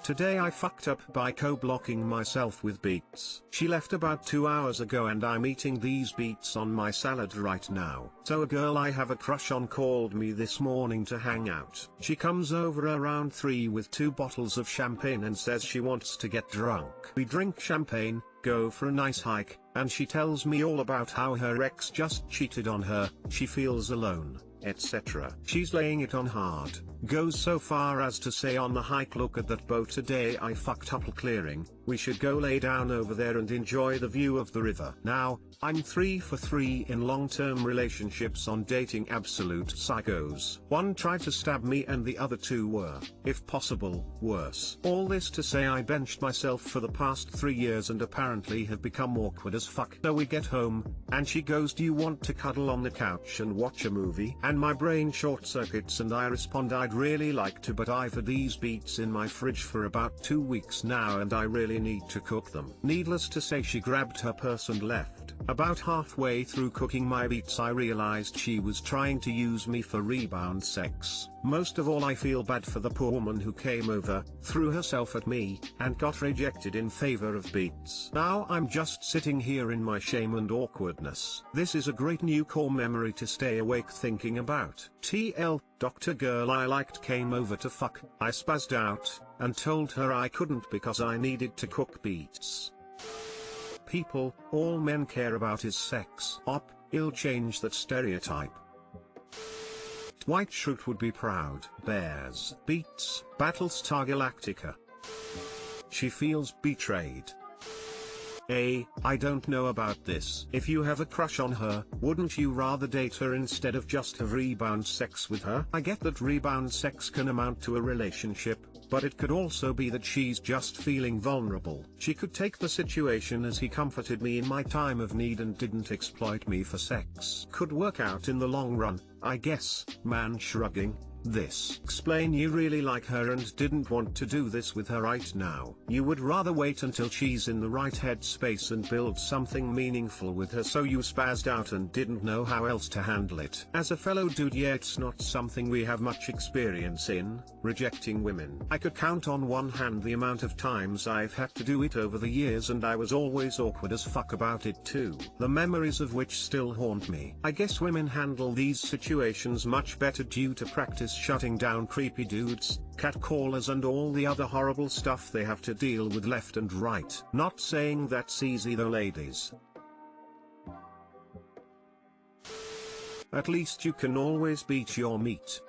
Today I fucked up by co-blocking myself with beets. She left about 2 hours ago and I'm eating these beets on my salad right now. So a girl I have a crush on called me this morning to hang out. She comes over around 3 with 2 bottles of champagne and says she wants to get drunk. We drink champagne, go for a nice hike, and she tells me all about how her ex just cheated on her, she feels alone, etc. She's laying it on hard. Goes so far as to say on the hike, look at that boat, today I fucked up clearing, we should go lay down over there and enjoy the view of the river. Now, I'm 3 for 3 in long-term relationships on dating absolute psychos. One tried to stab me and the other 2 were, if possible, worse. All this to say I benched myself for the past 3 years and apparently have become awkward as fuck. So we get home, and she goes, do you want to cuddle on the couch and watch a movie? And my brain short circuits and I respond, I'd really like to, but I've had these beets in my fridge for about 2 weeks now and I really need to cook them. Needless to say she grabbed her purse and left. About halfway through cooking my beets I realized she was trying to use me for rebound sex. Most of all I feel bad for the poor woman who came over, threw herself at me, and got rejected in favor of beets. Now I'm just sitting here in my shame and awkwardness. This is a great new core memory to stay awake thinking about. TL, Dr. Girl I liked came over to fuck. I spazzed out, and told her I couldn't because I needed to cook beets. People, all men care about is sex. I'll change that stereotype. White Shroot would be proud. Bears. Beets. Battlestar Galactica. She feels betrayed. I don't know about this. If you have a crush on her, wouldn't you rather date her instead of just have rebound sex with her? I get that rebound sex can amount to a relationship, but it could also be that she's just feeling vulnerable. She could take the situation as he comforted me in my time of need and didn't exploit me for sex. Could work out in the long run, I guess. Man shrugging. This. Explain you really like her and didn't want to do this with her right now. You would rather wait until she's in the right headspace and build something meaningful with her, so you spazzed out and didn't know how else to handle it. As a fellow dude, yeah, it's not something we have much experience in, rejecting women. I could count on one hand the amount of times I've had to do it over the years, and I was always awkward as fuck about it too. The memories of which still haunt me. I guess women handle these situations much better due to practice shutting down creepy dudes, catcallers and all the other horrible stuff they have to deal with left and right. Not saying that's easy though, ladies. At least you can always beat your meat.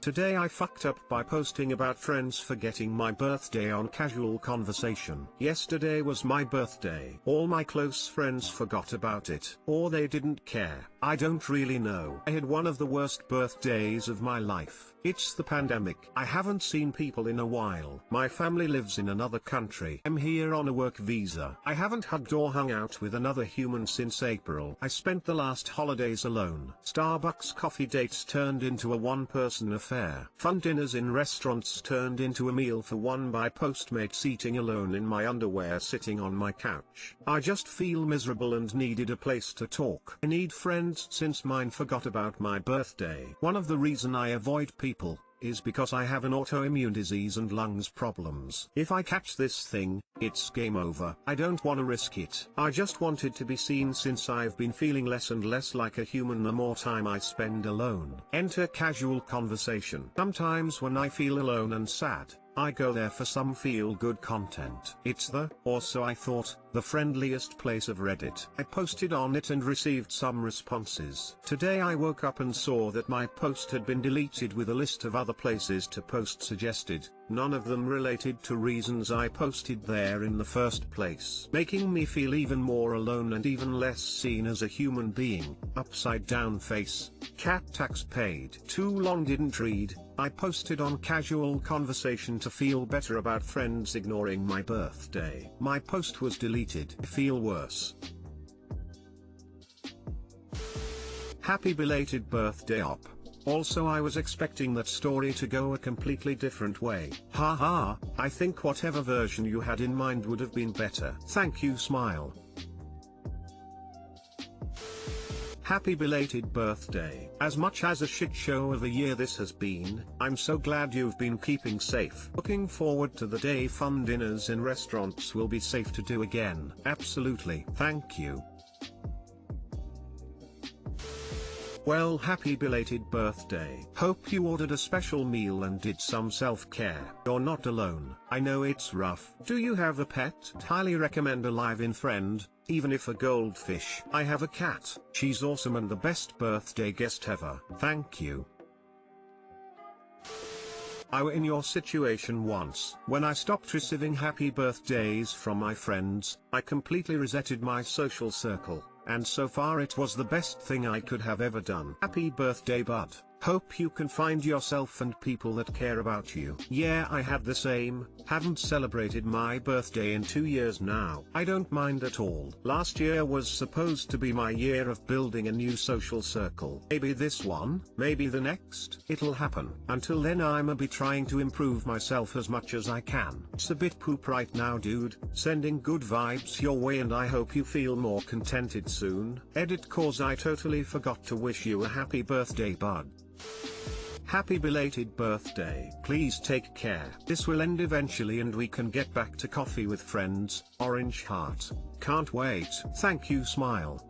Today I fucked up by posting about friends forgetting my birthday on Casual Conversation. Yesterday was my birthday. All my close friends forgot about it, or they didn't care. I don't really know. I had one of the worst birthdays of my life. It's the pandemic. I haven't seen people in a while. My family lives in another country. I'm here on a work visa. I haven't hugged or hung out with another human since April. I spent the last holidays alone. Starbucks coffee dates turned into a one-person affair. Fun dinners in restaurants turned into a meal for one by Postmates, eating alone in my underwear sitting on my couch. I just feel miserable and needed a place to talk. I need friends since mine forgot about my birthday. One of the reason I avoid people is because I have an autoimmune disease and lungs problems. If I catch this thing, it's game over. I don't want to risk it. I just wanted to be seen since I've been feeling less and less like a human the more time I spend alone. Enter Casual Conversation. Sometimes when I feel alone and sad, I go there for some feel-good content. It's or so I thought, the friendliest place of Reddit. I posted on it and received some responses. Today I woke up and saw that my post had been deleted with a list of other places to post suggested, none of them related to reasons I posted there in the first place. Making me feel even more alone and even less seen as a human being. Upside down face. Cat tax paid. Too long didn't read. I posted on Casual Conversation to feel better about friends ignoring my birthday. My post was deleted. I feel worse. Happy belated birthday op. Also, I was expecting that story to go a completely different way. Haha, I think whatever version you had in mind would have been better. Thank you, smile. Happy belated birthday. As much as a shit show of a year this has been, I'm so glad you've been keeping safe. Looking forward to the day fun dinners in restaurants will be safe to do again. Absolutely. Thank you. Well, happy belated birthday. Hope you ordered a special meal and did some self-care. You're not alone. I know it's rough. Do you have a pet? Highly recommend a live-in friend, even if a goldfish. I have a cat. She's awesome and the best birthday guest ever. Thank you. I were in your situation once. When I stopped receiving happy birthdays from my friends, I completely resetted my social circle. And so far it was the best thing I could have ever done. Happy birthday bud. Hope you can find yourself and people that care about you. Yeah, I had the same. Haven't celebrated my birthday in 2 years now. I don't mind at all. Last year was supposed to be my year of building a new social circle. Maybe this one, maybe the next. It'll happen. Until then I'ma be trying to improve myself as much as I can. It's a bit poop right now dude. Sending good vibes your way and I hope you feel more contented soon. Edit cause I totally forgot to wish you a happy birthday bud. Happy belated birthday. Please take care. This will end eventually and we can get back to coffee with friends. Orange heart. Can't wait. Thank you smile.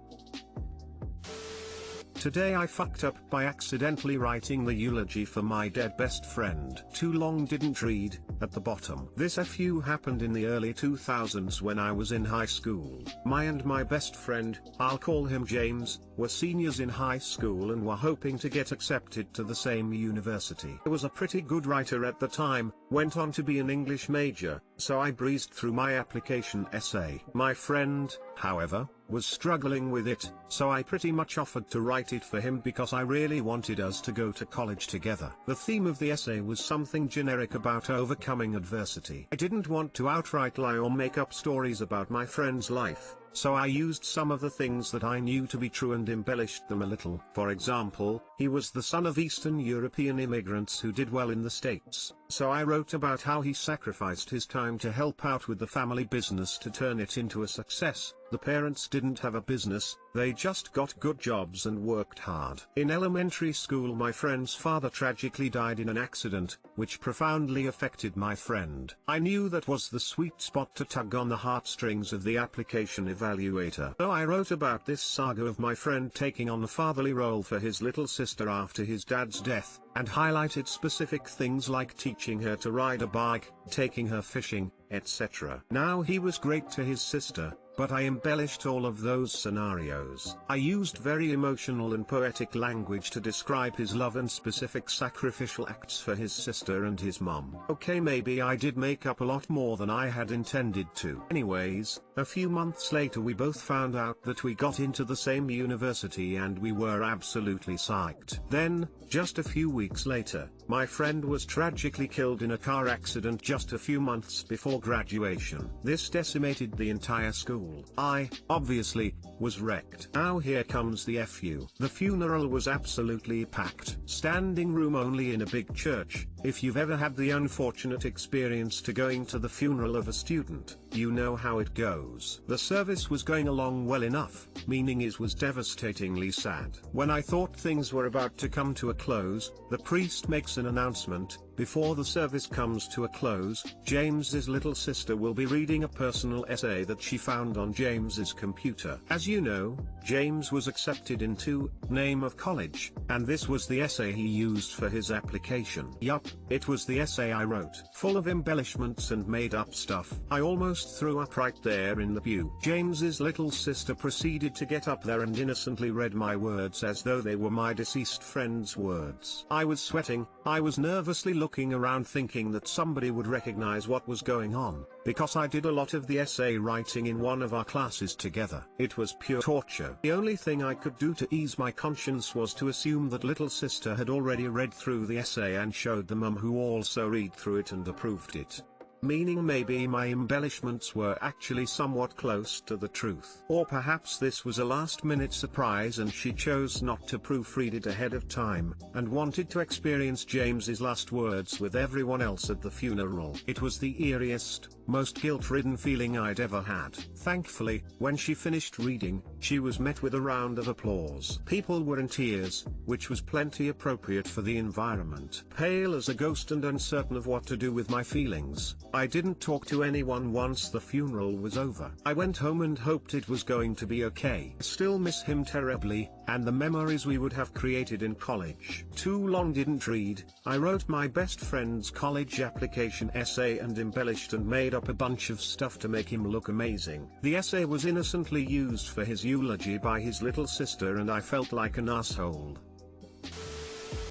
Today I fucked up by accidentally writing the eulogy for my dead best friend. Too long didn't read, at the bottom. This FU happened in the early 2000s when I was in high school. My best friend, I'll call him James, were seniors in high school and were hoping to get accepted to the same university. I was a pretty good writer at the time, went on to be an English major, so I breezed through my application essay. My friend, however, was struggling with it, so I pretty much offered to write it for him because I really wanted us to go to college together. The theme of the essay was something generic about overcoming adversity. I didn't want to outright lie or make up stories about my friend's life, so I used some of the things that I knew to be true and embellished them a little. For example, he was the son of Eastern European immigrants who did well in the States, so I wrote about how he sacrificed his time to help out with the family business to turn it into a success. The parents didn't have a business, they just got good jobs and worked hard. In elementary school my friend's father tragically died in an accident, which profoundly affected my friend. I knew that was the sweet spot to tug on the heartstrings of the application evaluator. So I wrote about this saga of my friend taking on the fatherly role for his little sister after his dad's death, and highlighted specific things like teaching her to ride a bike, taking her fishing, etc. Now he was great to his sister, but I embellished all of those scenarios. I used very emotional and poetic language to describe his love and specific sacrificial acts for his sister and his mom. Okay, maybe I did make up a lot more than I had intended to. Anyways, a few months later we both found out that we got into the same university and we were absolutely psyched. Then, just a few weeks later, my friend was tragically killed in a car accident just a few months before graduation. This decimated the entire school. I, obviously, was wrecked. Now here comes the FU. The funeral was absolutely packed. Standing room only in a big church. If you've ever had the unfortunate experience to going to the funeral of a student, you know how it goes. The service was going along well enough, meaning it was devastatingly sad. When I thought things were about to come to a close, the priest makes an announcement. Before the service comes to a close, James's little sister will be reading a personal essay that she found on James's computer. As you know, James was accepted into name of college, and this was the essay he used for his application. Yup, it was the essay I wrote. Full of embellishments and made up stuff. I almost threw up right there in the pew. James's little sister proceeded to get up there and innocently read my words as though they were my deceased friend's words. I was sweating, I was nervously looking around thinking that somebody would recognize what was going on, because I did a lot of the essay writing in one of our classes together. It was pure torture. The only thing I could do to ease my conscience was to assume that little sister had already read through the essay and showed the mum, who also read through it and approved it. Meaning maybe my embellishments were actually somewhat close to the truth. Or perhaps this was a last-minute surprise and she chose not to proofread it ahead of time, and wanted to experience James's last words with everyone else at the funeral. It was the eeriest, most guilt-ridden feeling I'd ever had. Thankfully, when she finished reading, she was met with a round of applause. People were in tears, which was plenty appropriate for the environment. Pale as a ghost and uncertain of what to do with my feelings, I didn't talk to anyone once the funeral was over. I went home and hoped it was going to be okay. I still miss him terribly, and the memories we would have created in college. Too long didn't read. I wrote my best friend's college application essay and embellished and made up a bunch of stuff to make him look amazing. The essay was innocently used for his eulogy by his little sister and I felt like an asshole.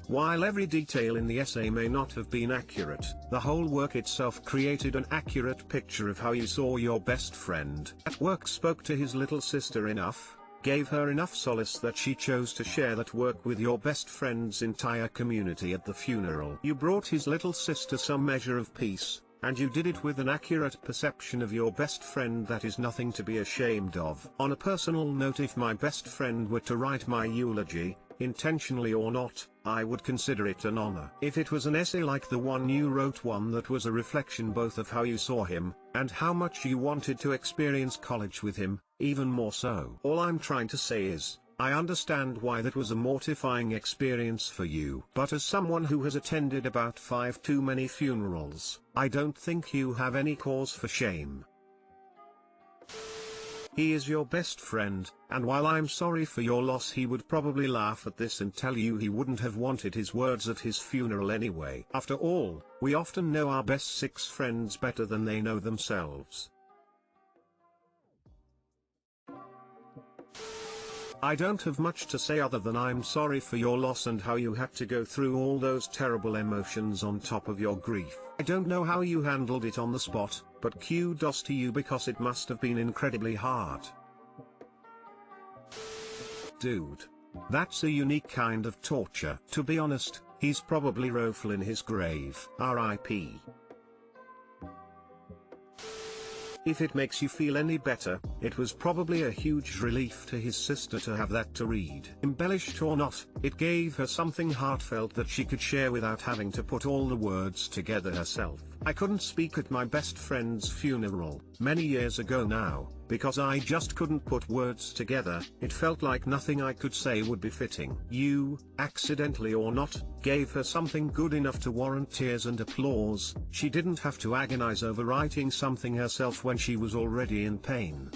While every detail in the essay may not have been accurate, the whole work itself created an accurate picture of how you saw your best friend. That work spoke to his little sister enough, gave her enough solace that she chose to share that work with your best friend's entire community at the funeral. You brought his little sister some measure of peace, and you did it with an accurate perception of your best friend that is nothing to be ashamed of. On a personal note, if my best friend were to write my eulogy, intentionally or not, I would consider it an honor. If it was an essay like the one you wrote, one that was a reflection both of how you saw him, and how much you wanted to experience college with him, even more so. All I'm trying to say is, I understand why that was a mortifying experience for you. But as someone who has attended about 5 too many funerals, I don't think you have any cause for shame. He is your best friend, and while I'm sorry for your loss, he would probably laugh at this and tell you he wouldn't have wanted his words at his funeral anyway. After all, we often know our best 6 friends better than they know themselves. I don't have much to say other than I'm sorry for your loss and how you had to go through all those terrible emotions on top of your grief. I don't know how you handled it on the spot, but kudos to you because it must have been incredibly hard. Dude. That's a unique kind of torture. To be honest, he's probably woeful in his grave. R.I.P. If it makes you feel any better, it was probably a huge relief to his sister to have that to read. Embellished or not, it gave her something heartfelt that she could share without having to put all the words together herself. I couldn't speak at my best friend's funeral, many years ago now, because I just couldn't put words together. It felt like nothing I could say would be fitting. You, accidentally or not, gave her something good enough to warrant tears and applause. She didn't have to agonize over writing something herself when she was already in pain.